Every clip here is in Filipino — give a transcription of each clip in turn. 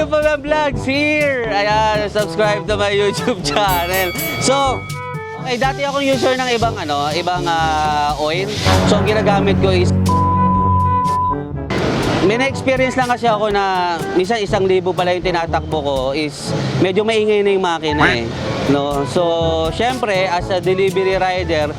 Mga Vlogs here! Ayan, subscribe to my YouTube channel. So, okay, dati akong user ng ibang oil. So, ang ginagamit ko is may na-experience lang kasi ako na minsan 1,000 pala yung tinatakbo ko is medyo maingay na yung makina eh. No? So, syempre, as a delivery rider,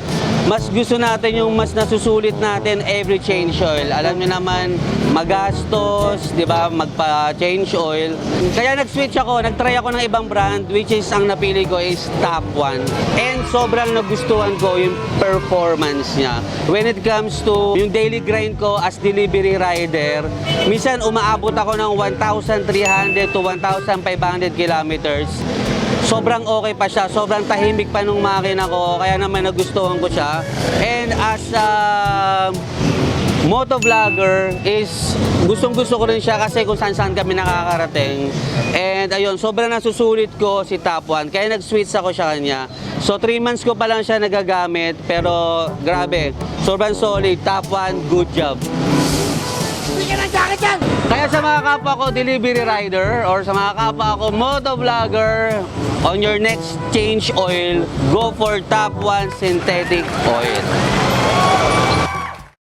mas gusto natin yung mas nasusulit natin every change oil. Alam niyo naman, magastos, di ba, magpa-change oil. Kaya nag-switch ako, nag-try ako ng ibang brand, which is ang napili ko is Top One. And sobrang nagustuhan ko yung performance niya. When it comes to yung daily grind ko as delivery rider, minsan umaabot ako ng 1,300 to 1,500 kilometers. Sobrang okay pa siya, sobrang tahimik pa nung makina ko, kaya naman nagustuhan ko siya. And as a motovlogger is gustong-gusto ko rin siya kasi kung saan-saan kami nakakarating. And ayun, sobrang nasusulit ko si Top One, kaya nag-switch ako sa kanya. So 3 months ko pa lang siya nagagamit, pero grabe, sobrang solid. Top One, good job. Kaya sa mga kapwa ko delivery rider or sa mga kapwa ko motovlogger, on your next change oil, go for Top One synthetic oil.